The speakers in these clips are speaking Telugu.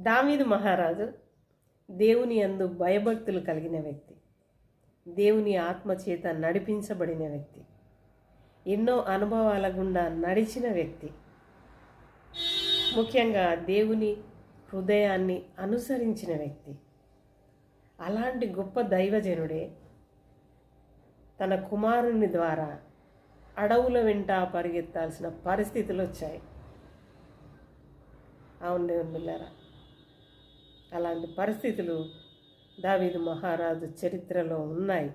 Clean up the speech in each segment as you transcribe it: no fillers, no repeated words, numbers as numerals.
దావీదు మహారాజు దేవుని యందు భయభక్తులు కలిగిన వ్యక్తి, దేవుని ఆత్మచేత నడిపించబడిన వ్యక్తి, ఎన్నో అనుభవాల గుండా నడిచిన వ్యక్తి, ముఖ్యంగా దేవుని హృదయాన్ని అనుసరించిన వ్యక్తి. అలాంటి గొప్ప దైవజనుడే తన కుమారుని ద్వారా అడవుల వెంట పరిగెత్తాల్సిన పరిస్థితులు వచ్చాయి. అవును దేవుని బిడ్డలారా, అలాంటి పరిస్థితులు దావీదు మహారాజు చరిత్రలో ఉన్నాయి.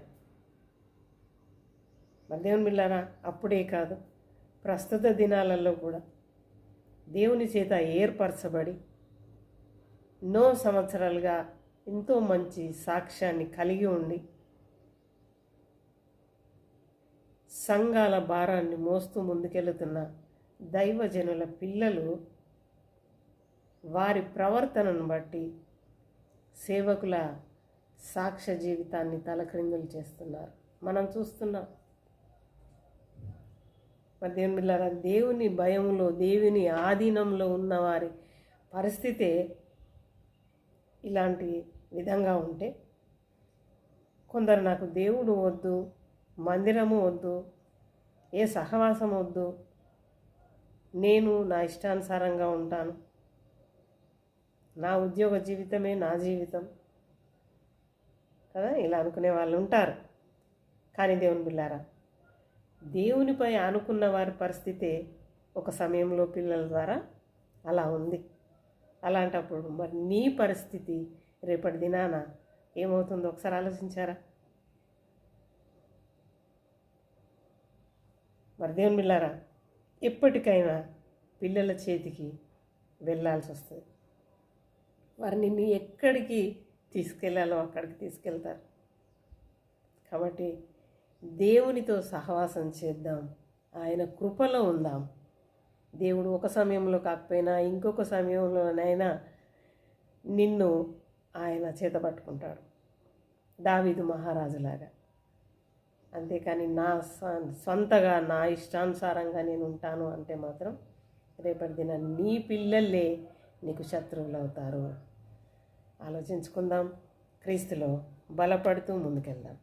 మరి దేవుని బిడ్డలారా, అప్పుడే కాదు, ప్రస్తుత దినాలలో కూడా దేవుని చేత ఏర్పరచబడి ఎన్నో సంవత్సరాలుగా ఎంతో మంచి సాక్ష్యాన్ని కలిగి ఉండి సంఘాల భారాన్ని మోస్తూ ముందుకెళ్తున్న దైవజనుల పిల్లలు వారి ప్రవర్తనను బట్టి సేవకుల సాక్ష్య జీవితాన్ని తలక్రిందులు చేస్తున్నారు. మనం చూస్తున్నాం. మరి దేవుని బిడ్డలారా, దేవుని భయంలో, దేవుని ఆధీనంలో ఉన్న వారి పరిస్థితే ఇలాంటి విధంగా ఉంటే, కొందరు నాకు దేవుడు వద్దు, మందిరము వద్దు, ఏ సహవాసం వద్దు, నేను నా ఇష్టానుసారంగా ఉంటాను, నా ఉద్యోగ జీవితమే నా జీవితం కదా, ఇలా అనుకునే వాళ్ళు ఉంటారు. కానీ దేవుని బిడ్డలారా, దేవునిపై అనుకున్న వారి పరిస్థితే ఒక సమయంలో పిల్లల ద్వారా అలా ఉంది. అలాంటప్పుడు మరి నీ పరిస్థితి రేపటి దినాన ఏమవుతుందో ఒకసారి ఆలోచించారా? మరి దేవుని బిడ్డలారా, ఎప్పటికైనా పిల్లల చేతికి వెళ్ళాల్సి వస్తుంది. వారు నిన్ను ఎక్కడికి తీసుకెళ్ళాలో అక్కడికి తీసుకెళ్తారు. కాబట్టి దేవునితో సహవాసం చేద్దాం, ఆయన కృపలో ఉందాం. దేవుడు ఒక సమయంలో కాకపోయినా ఇంకొక సమయంలోనైనా నిన్ను ఆయన చేతపట్టుకుంటాడు, దావీదు మహారాజులాగా. అంతేకాని నా సొంతగా నా ఇష్టానుసారంగా నేను ఉంటాను అంటే మాత్రం రేపటి దిన నీ పిల్లలే నీకు శత్రువులు అవుతారు. ఆలోచించుకుందాం, క్రీస్తులో బలపడుతూ ముందుకెళ్దాం.